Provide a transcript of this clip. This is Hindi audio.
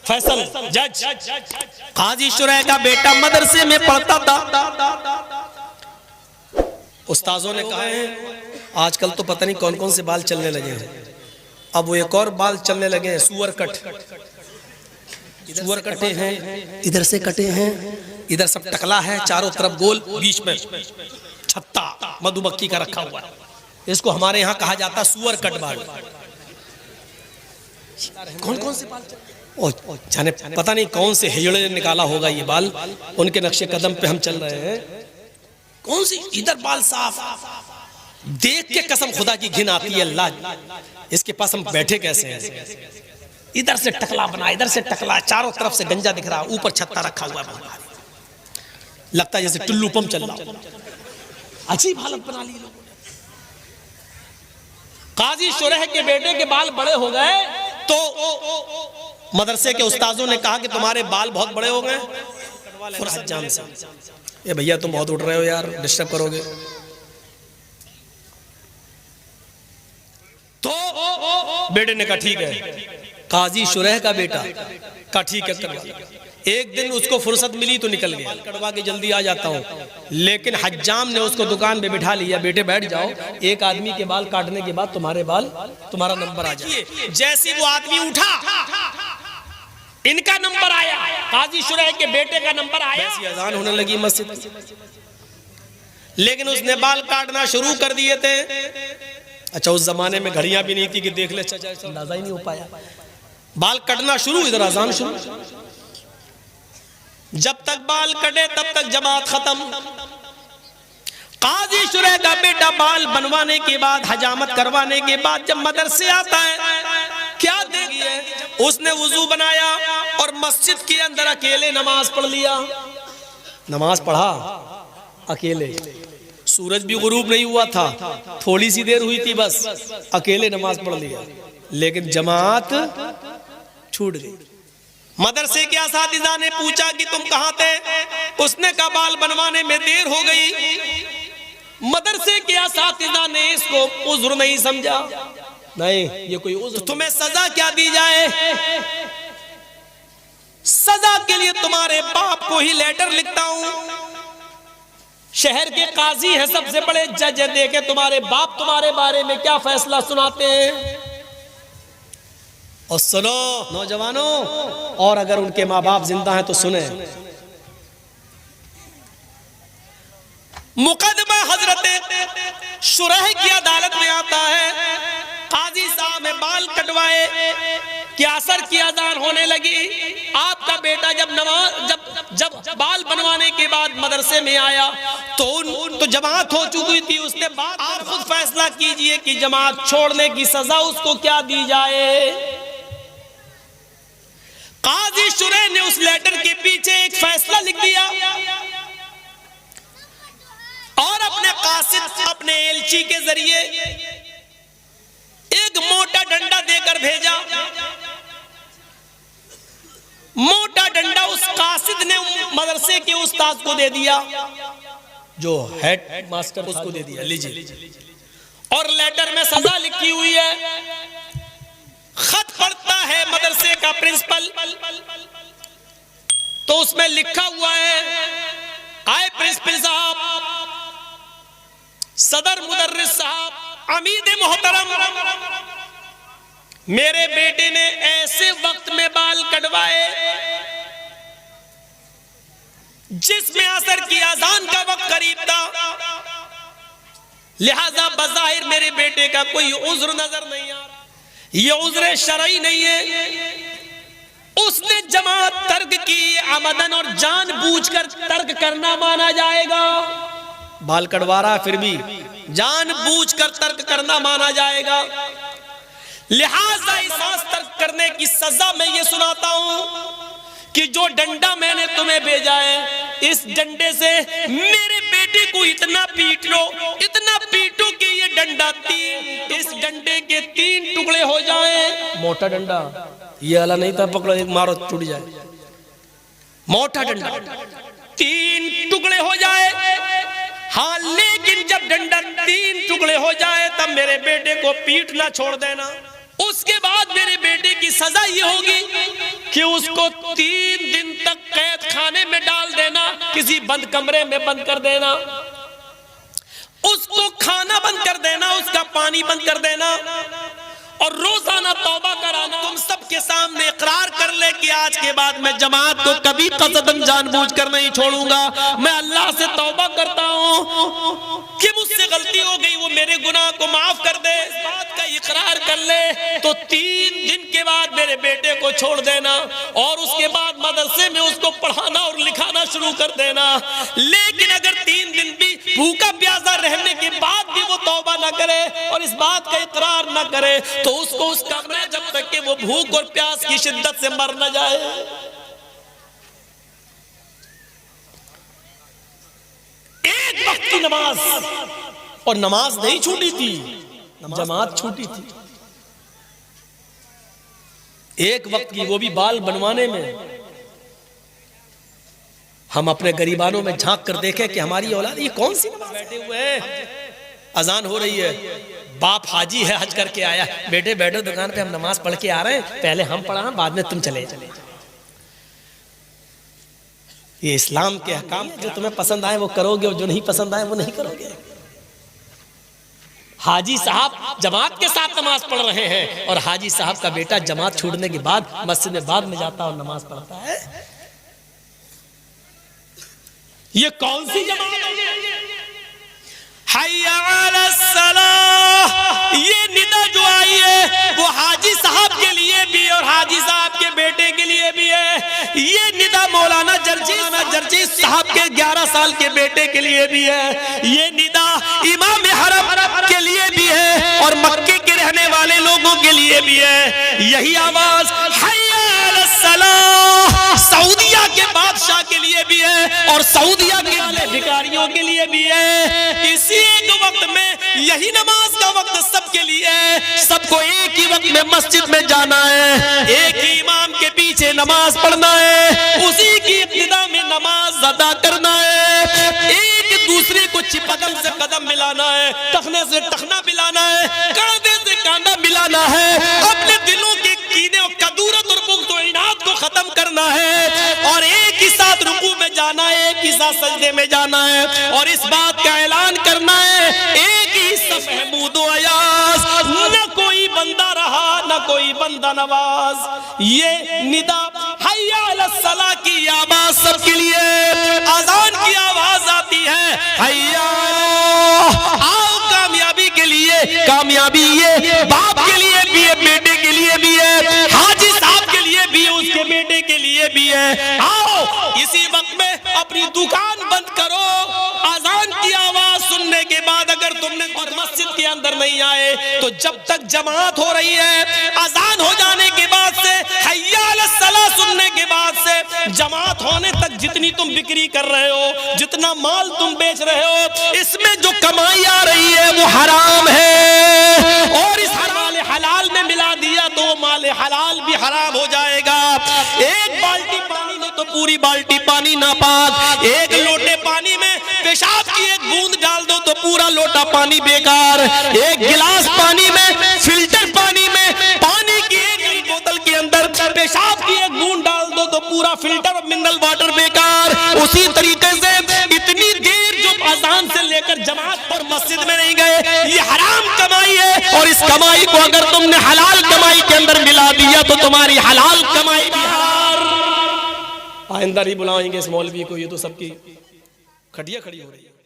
फैसल जज काजी शुरैह का बेटा मदरसे में पढ़ता था। उस्ताजों ने कहा है आजकल तो पता नहीं कौन कौन से बाल चलने लगे हैं। अब वो एक और बाल चलने लगे हैं, सुअर कट। सुअर कटे हैं, इधर से कटे हैं, इधर सब टकला है, चारों तरफ गोल, बीच में छत्ता मधुमक्खी का रखा हुआ है। इसको हमारे यहाँ कहा जाता सुअर कट बाल। कौन कौन से बाल जाने पता नहीं कौन से हिजड़े ने निकाला होगा ये बाल, उनके नक्शे कदम पे हम चल रहे हैं। कौन सी इधर बाल साफ देख के कसम खुदा की घिन आती है, अल्लाह इसके पास हम बैठे कैसे हैं। इधर से टकला बना, इधर से टकला, चारों तरफ से गंजा दिख रहा, ऊपर छत्ता रखा हुआ है, लगता है जैसे टुल्लू पंप चल रहा। अजीब हालत बना ली लोगों ने। काजी शुरैह के बेटे के बाल बड़े हो गए तो मदरसे के उस्ताजों ने कहा कि तुम्हारे बाल बहुत बड़े हो गए, हज्जाम से, ये भैया तुम बहुत उठ रहे हो यार, डिस्टर्ब करोगे। तो बेटे ने कहा ठीक है, काजी शुरैह का बेटा का ठीक है करवा। एक दिन उसको फुर्सत मिली तो निकल गया, कटवा के जल्दी आ जाता हूँ। लेकिन हज्जाम ने उसको दुकान पे बिठा लिया, बेटे बैठ जाओ, एक आदमी के बाल काटने के बाद तुम्हारे बाल, तुम्हारा नंबर आ जाए। जैसे वो आदमी उठा, इनका नंबर आया, काजी शुरैह के बेटे का नंबर आया, ऐसी अजान होने लगी मस्जिद की। लेकिन उसने बाल काटना शुरू कर दिए थे। अच्छा उस जमाने में घड़ियां भी नहीं थी कि देख ले, अंदाजा ही नहीं हो पाया। बाल कटना शुरू, इधर अजान शुरू। जब तक बाल कटे तब तक जमात खत्म। काजी शुरैह का बेटा बाल बनवाने के बाद, हजामत करवाने के बाद जब मदरसे आता है, क्या देखिए उसने वुजू बनाया और मस्जिद के अंदर अकेले नमाज पढ़ लिया। नमाज पढ़ा अकेले, सूरज भी गुरूब नहीं हुआ था, थोड़ी सी देर हुई थी बस, अकेले नमाज पढ़ लिया। लेकिन जमात छूट गई। मदरसे के असातिज़ा ने पूछा कि तुम कहाँ थे? उसने कहा बाल बनवाने में देर हो गई। मदरसे के असातिज़ा ने इसको उज़्र नहीं समझा, नहीं ये कोई उज़्र, तुम्हें सजा क्या दी जाए? सजा के लिए तुम्हारे बाप को ही लेटर लिखता हूं। शहर के काजी हैं, सबसे बड़े जज हैं, देखे तुम्हारे बाप तुम्हारे बारे में क्या फैसला सुनाते हैं। और सुनो नौजवानों, और अगर उनके माँ बाप जिंदा हैं तो सुने। मुकदमा हजरत शुरैह की अदालत में आता है। काजी साहब में बाल कटवाए, क्या असर की अजान होने लगी। आपका बेटा जब बाल बनवाने के बाद मदरसे में आया तो जमात हो चुकी थी। उसने बात, आप खुद फैसला कीजिए कि जमात छोड़ने की सजा उसको क्या दी जाए। काजी शुरैह ने उस लेटर के पीछे एक फैसला लिख दिया और अपने कासिद, अपने एलची के जरिए एक मोटा डंडा देकर भेजा। मोटा डंडा उस कासिद ने मदरसे के उस्ताद को दे दिया, जो हेड मास्टर, उसको दे दिया, लीजिए। और लेटर में सजा लिखी हुई है। खत पढ़ता है मदरसे का प्रिंसिपल, तो उसमें लिखा हुआ है, आए प्रिंसिपल साहब, सदर मुदर्रिस साहब, अमीद मोहतरम, मेरे बेटे ने ऐसे वक्त में बाल कटवाए जिसमें असर की अजान का वक्त करीब था, लिहाजा बज़ाहिर मेरे बेटे का कोई उज़्र नजर नहीं आ रहा। ये उज़्र शरई नहीं है। उसने जमात तर्क की, अमदन और जानबूझकर तर्क करना माना जाएगा। बाल कटवा रहा फिर भी जानबूझकर तर्क करना माना जाएगा। लिहाजा इस तर्क करने की सजा मैं ये सुनाता हूं कि जो डंडा मैंने तुम्हें भेजा है, इस डंडे से मेरे बेटे को इतना पीट लो, इतना पीटो कि ये डंडा इस डंडे के 3 टुकड़े हो जाएं। मोटा डंडा, ये वाला नहीं था, पकड़ो एक मारो टूट जाए। मोटा डंडा 3 टुकड़े हो जाए। हाँ, लेकिन जब डंडा 3 टुकड़े हो जाए तब मेरे बेटे को पीटना छोड़ देना। उसके बाद मेरे बेटे की सजा ये होगी कि उसको 3 दिन तक कैद खाने में डाल देना, किसी बंद कमरे में बंद कर देना, उसको खाना बंद कर देना, उसका पानी बंद कर देना और रोजाना तौबा कराना। तुम सबके सामने इकरार कर ले कि आज के बाद मैं जमात को कभी कसदन जानबूझकर नहीं छोड़ूंगा। मैं अल्लाह से तौबा करता हूं कि मुझसे गलती हो गई, वो मेरे गुनाह को माफ कर दे। इस बात का इकरार कर ले तो 3 दिन के बाद मेरे बेटे को छोड़ देना और उसके बाद मदरसे में उसको पढ़ाना और लिखाना शुरू कर देना। लेकिन अगर 3 दिन भी भूखा प्यासा रहने के बाद भी वो तौबा ना करे और इस बात का इकरार ना करे तो उसको उस कमरे जब तक कि वो भूख और प्यास की शिद्दत से मर न जाए। एक वक्त की नमाज, और नमाज नहीं छूटी थी, जमात छूटी थी एक वक्त की, वो भी बाल बनवाने में। हम अपने गरीबानों में झांक कर देखें कि हमारी औलाद ये कौन सी नमाज बैठे हुए हैं, अजान हो रही है, बाप हाजी है, हज करके आया, बेटे बैठो दुकान पे, हम नमाज पढ़ के आ रहे हैं, पहले हम पढ़ा बाद में तुम चले। ये इस्लाम के अहकाम, जो तुम्हें पसंद आए वो करोगे और जो नहीं पसंद आए वो नहीं करोगे। हाजी साहब जमात के साथ नमाज पढ़ रहे हैं और हाजी साहब का बेटा जमात छूटने के बाद मस्जिद में बाद में जाता और नमाज पढ़ता है। ये कौन सी जमात है? हय्या अला सलाह, ये निदा जो आई है वो हाजी साहब के लिए भी और हाजी साहब के बेटे के लिए भी है। ये निदा मौलाना जर्जी साहब के 11 साल के बेटे के लिए भी है। ये निदा इमाम हरम के लिए भी है और मक्के के रहने वाले लोगों के लिए भी है। यही आवाज हय्या अला सलाह सऊदिया के बादशाह के लिए भी है और सऊदिया के भिखारियों के लिए भी है। इसी एक वक्त में यही नमाज का वक्त सबके लिए है। सबको एक ही वक्त में मस्जिद में जाना है, एक ही इमाम के पीछे नमाज पढ़ना है, उसी की इब्तिदा में नमाज अदा करना है। एक दूसरे को कदम से कदम मिलाना है, टखने से टखना मिलाना है, कांधे से कांधा मिलाना है। अपने दिलों के कीने और कदूरत और बुग़्ज़ और इनाद को खत्म करना है और एक ही साथ रुकू में जाना है, एक ही साथ सजदे में जाना है और इस बात का ऐलान करना है, एक ही सब महमूद व अयाज, न कोई बंदा रहा न कोई बंदा नवाज। ये निदा हय्या अला सलाह की आवाज सबके लिए, अजान की आवाज आती है, हय्या आओ कामयाबी के लिए। कामयाबी ये बाप के लिए भी है, बेटे के लिए भी है, हाजी साहब के लिए भी है, उसके बेटे के लिए भी है। आओ इसी वक्त में अपनी दुकान बंद करो, अजान की आवाज सुनने के बाद अगर तुमने और मस्जिद के अंदर नहीं आए तो जब तक जमात हो रही है, अजान हो जाने के बाद से, हय्या अला सलाह सुनने के बाद से, जमात होने तक जितनी तुम बिक्री कर रहे हो, जितना माल तुम बेच रहे हो, इसमें जो कमाई आ रही है वो हराम है और इस हलाल में मिला दिया तो माल हलाल भी हराम हो जाएगा। एक बाल्टी पानी दो तो पूरी बाल्टी पानी नापाक, एक लोटे पानी में पेशाब की एक बूंद डाल दो तो पूरा लोटा पानी बेकार, एक गिलास पानी में, फिल्टर पानी में, पानी की एक बोतल के अंदर पेशाब की एक बूंद डाल दो तो पूरा फिल्टर और मिनरल वाटर बेकार। उसी तरीके से इतनी देर जो अजान से लेकर जमात पर मस्जिद में नहीं गए, ये हराम कमाई है और इस कमाई को अगर तुमने हलाल कमाई के अंदर मिला दिया तो तुम्हारी हलाल कमाई भी हराम। आइंदा ही बुलाएंगे इस मौलवी को, ये तो सबकी खटिया खड़ी हो रही है।